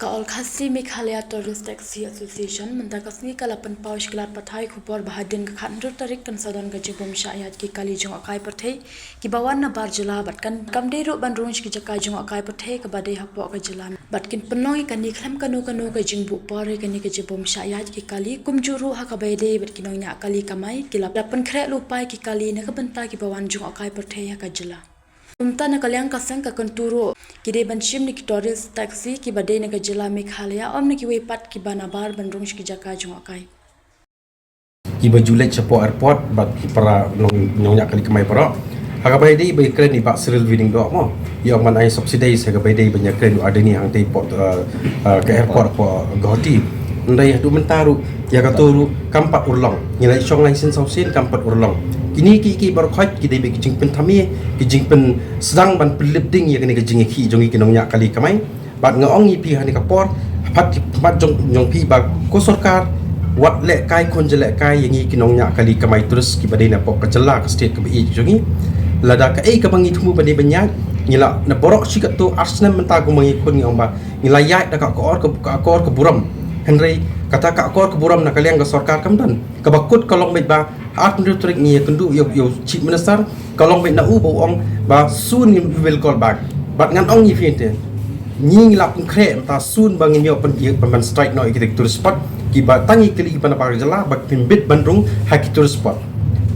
Kaol Khasi Meghalaya Tourist Taxi Association mentakasni kalapan paush kelat pathai khupor bahadin ke khandur tarik kan sadon ke jebom syayat ki kali jong akai pathai ki bawan na bar jela batkan kamde ro bandrung ki jakai jong akai pathai ke badai hapo ke jela batkin penong kan ni kham kanu ke jingbu pore kan ni ke jebom syayat ki kali kumjuru ha ka baide batkinong nya kali kamai kilap dapan khrek lupai ki kali na ka benta ki bawan jong akai pathai ha ka jela Umta na kalyang kasang ka konturo kide banshim ni tourist taxi ki badai na jela Meghalaya om na ki wepat ki banabar bandrung ki jaka jong akai Iba julet cepo airport bat para nyonya kali kemai para hagabai dei bai kren ni bak seril winning do mo yang man ai subsidize hagabai dei banyak kren ada ni hang tei port ke airport ko goti ndai du mentaru ya katuru kampat urlong ni lai chong lai sin sausin kampat urlong kini ki bar khot ki dei bai kijing pen thami kijing pen sedang ban pelip ding ya kini kijing ki jongi kinongnya kali kemai bat ngaong i pi hani kapor pat jong pi ba ko sarkar wat lek kai kon jelek kai yang i kinongnya kali kamai terus ki badai na pok kecela ke state ke bi jongi lada ka ka bangi thumu badai banyak ngila na borok sikat tu arsenal menta ko mangi kun ngom ba ngila yai da ka kor ke buram henry kata ka kor ke buram na kaliang ke sarkar kamdan ka bakut kalong bet ba art nutrik ni kendu yo chief minister kalong bet na u bo ong ba soon will call back bat ngan ong ni fiente ni la pun kre ta soon bangin yo pen strike no ikitek tourist spot ki ba tangi kali pana par jala bak pimbit bandrung haki tourist spot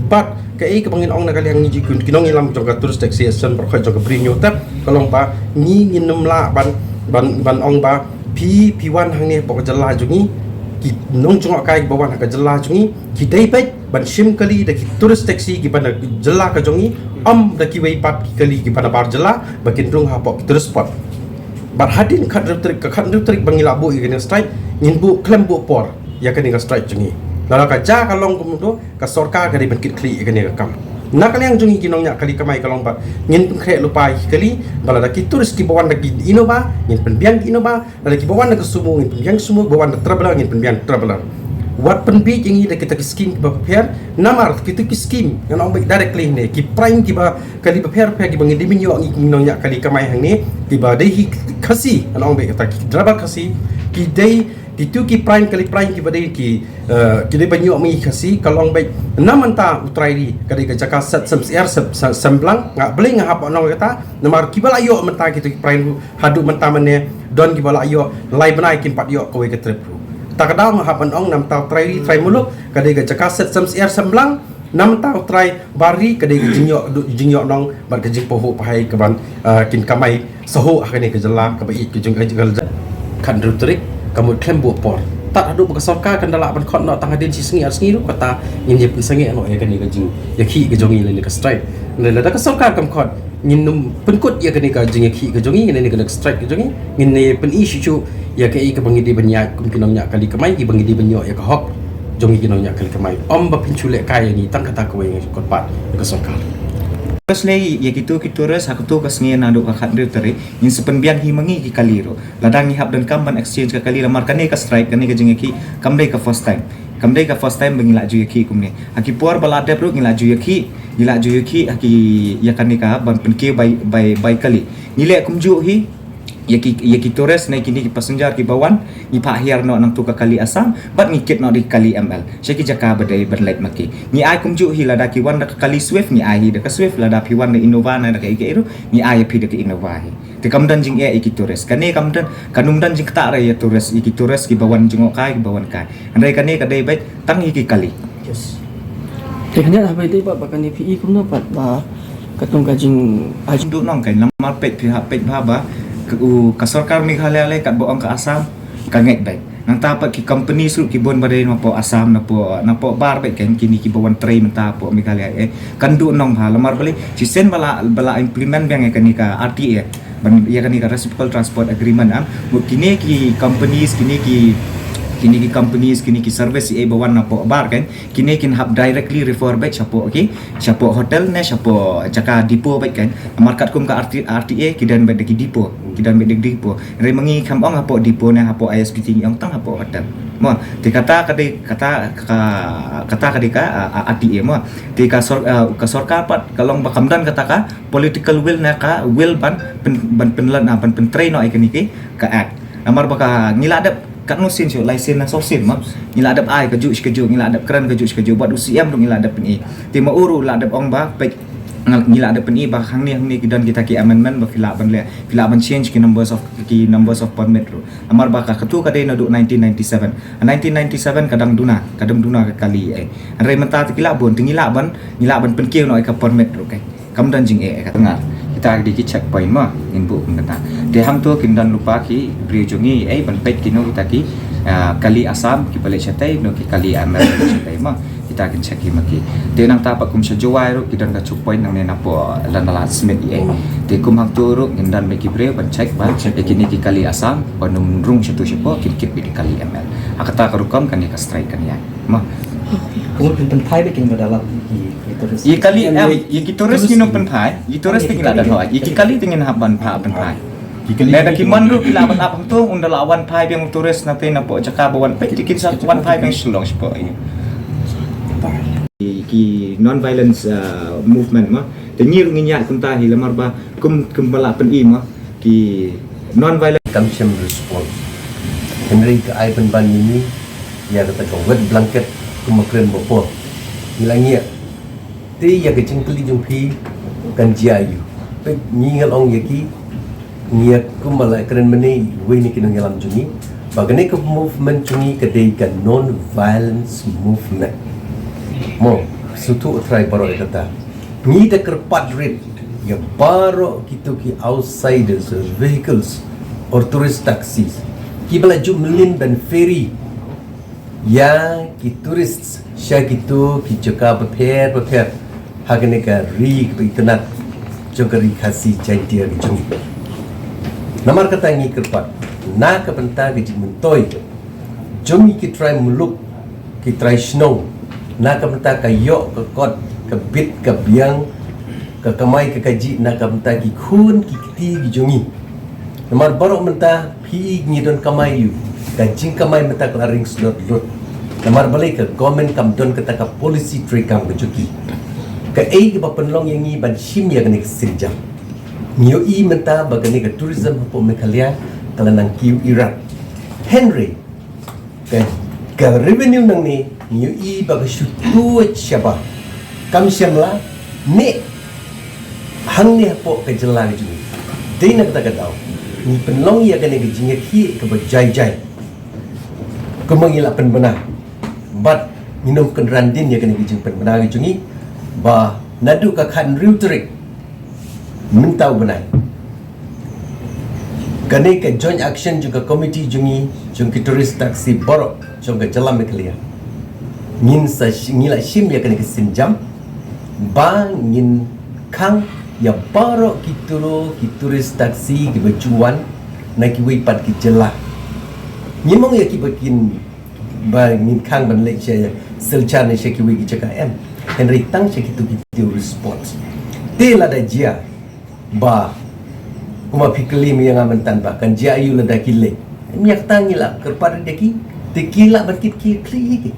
but ke bangin ong na kaliang ni jikun kinong ilam jong tourist taxi station par kha jong brinyo tap kalong pa ni nginum la ban ong ba P1 hang ni pok jala jungi ki nong jong kai bawan ka jala jungi ki dai pet ban shim kali da ki tourist taxi ki ban jala ka jungi da ki wei pat ki kali ki pana bar jala bakin rung ha pok tourist spot bar hadin khat trik bangila bu igene strike ngin bu klem bu por ya kani ka strike jungi lala ka ja ka long kum do ka sarkar ka ban kit kli igene ka kam na kaliang jungi kinong nya kali kamai kalong ba ngin pun kre lupai kali bala da ki tourist ki bawan da ki inova ngin pen biang inova da ki bawan da sumu ngin pen biang sumu bawan da traveler ngin pen biang traveler wat pen bi jingi da kita ki scheme ki ba prepare namar kita ki scheme yang ong directly ne ki prime ki ba kali prepare ki bangi diminyo ngi kinong nya kali kamai hang ni ki ba dei hi khasi yang ong kata ki draba khasi ki dei itu ki prime kali prime ki badai ki dei banyo mi khasi kalong bai namanta utrai di kali ka jaka set semblang ngak beli ngak apa nong kata namar ki bala yo menta ki prime hadu menta mane don ki bala yo lai banai kin pat yo ko ke trip tak ada ngap ong nam tau trai muluk kali ka jaka set semblang nam tau trai bari kali ka jinyo nong ban ka jing poho pahai ke ban kin kamai sahu akane ke jela ka bai ki jing kan rutrik kamu klaim buat por tak ada bekas sarkar kan dalam ban khot no tang hadin si sengi ru kata ngin je sengi no ya kan ni ka jing ya khi ke jongi le ka strike le la ka sarkar kam khot ngin num penkut ya kan ni ka jing ya khi ke jongi ngin ni ka strike ke jongi ngin ni pen issue ya ka ka bangi di banyak kum kinong nya kali kamai ki bangi di banyo ya ka hok jongi kinong nya kali kamai om ba pinchule kai ni tang kata ko yang kot pat ka sarkar Slei ya gitu res aku tu kas ngi nando ka khat teri in sepenbian hi mangi ki kaliro ladang hab dan kam ban exchange ka kali lamar kane ka strike kane ka jingi ki kam dai ka first time bangila ju ki kumne aki por bala de pro ngila ju ki aki ya kane ka ban penke by kali nile kumju hi ya ki tores nai kini ki passenger ki bawan ni pa hiar no nang tu ka kali asam bat ngikit no di kali ml syaki jaka badai berlet maki ni ai kumju hi lada ki wan da kali swift ni ai da ka swift lada pi wan da innova na da ka iru ni ai pi da ki innova hi te kamdan jing e ki tores kane kamdan kanum dan jing ta ra ya tores ki tores ki bawan jingok kai ki bawan kai andai kane ka dai bai tang ki kali yes te hanya apa itu pak bakani pi kumno pat ba katung kajing ajung nong kai lamar pet pha ba ka sarkar Meghalaya le kat boong ka asam ka ngek bai nang tapat ki company su ki bon badai no po asam na po bar bai kan kini ki bawan train ta po Meghalaya kan du nong ha lamar bali si sen bala implement bang kan ni ka RTA ban ya kan ni ka reciprocal transport agreement am kini ki companies kini ki service bawan na po bar kan kini kin hab directly refer back chapo hotel ne chapo jaka depo back kan market kum ka RTA kidan back depo re mangi kam ong hapo depo ne hapo ISPT yang tang hapo hotel mo ti kata ka RTA mo ti ka sarkar pat kalong bakamdan kata ka political will na ka will ban penlan ban train no ikan ka act Namar baka ngila adap kat nusin syo laisen na sosin ma ngila adap ai keju ngila adap keren keju buat usiam dong ngila adap ni tima uru la adap ong ba pe ngila adap ni ba hang ni dan kita ki amendment ba fila ban change ki numbers of permit ru amar baka ketu kadai na du 1997 kadang duna ke kali anre menta kila bon ngila ban penkiu no ka permit ru kai kam dan jing ka tengah kita di checkpoint ma in bu kena de hang tu kin dan lupa ki brijungi ban pet kino kita ki kali asam ki balik chatai no ki kali amer chatai ma kita kin check ki maki de nang ta pa kum sejawai ru ki dan ka checkpoint nang ne na po lan la smith de kum hang tu ru kin dan me ki bre ban check ba de kini ki kali asam banung rung satu sepo kin kit di kali ml akata ka rukam kan ka strike kan ya ma Kung penpai bikin badalam Ye kali ye kitoris kino penpai, kitoris tinggal ada hoa. Ye kali tingin haban pa penpai. Nada kiman ru kila ban apang tu undal awan pai yang turis nanti na po jaka bawan pe tikin sa wan pai yang sulong sepo ini. Ki non violence movement ma. Tenir nginya kunta hilamar ba kum bala pen i ma ki non violent Kamsiam response. Henry ke ai ban ini ya kata kau wet blanket kemakren bopo. Ngilangia. Ti ya ke cengkeli jumpi kan jiayu. Pe ngingal ong yaki ngia kumala keren meni we ni kinong yalam jungi. Bagane ke movement jungi kedai kan non violence movement. Mo sutu try baro kata. Ni de kerpat red ya baro kitu ki outsiders vehicles or tourist taxis. Ki bala jumlin dan ferry ya ki tourists sya gitu ki jaka prepare hagane ka ri ki internet jogari khasi chantia ki jungi namar kata ngi kerpat na ka penta ki jimentoi jungi ki try muluk ki try snow na ka penta ka yo ka kot ka bit ka biang ka kamai ka kaji na ka penta ki khun ki kiti ki jungi namar barok menta pi ngi don kamai yu ka jing kamai menta ka ring slot lot namar balik ke government kam don kata ka policy trick kam kejuki ka ke bapenlong yang ni ban shim ya kene sinjam nio i menta bagane ka tourism po mekalia kala nang kiu Iraq Henry ka revenue nang ni nio i baga shutu chaba kam shamla ne hang ne po ka jela ni juni dei nak kata ka ni penlong ya kene ka jinga ki ka bajai ko mangila pen benar but minum kenrandin ya kena kijing benar jungi ba nadu ka khan riutrik mentau benai kane ka joint action juga committee jungi ki tourist taxi borok ka jalan meklia ngin sa ngila shim ya kena kisinjam ba ngin kang ya borok ki tourist taxi ki bajuan na ki wipat ki jelah ngimong ya ki bakin ba min khang ban le che selchan che ki wi ki chaka em Henry tang che ki tu ki response te la da jia ba kuma pikli mi yang amantan ba kan jia yu la da ki le mi yak tang la kerpar de ki te ki la ban ki kli ki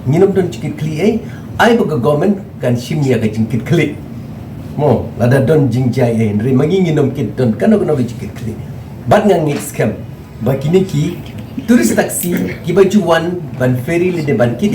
nginom don ki kli ai ba government kan sim ya ka jing ki kli mo la da don jing jia Henry magi nginom ki don kan no ki kli bat ngang ngik scam ba kini ki turis taksi ki bajuan ban ferry le de ban ki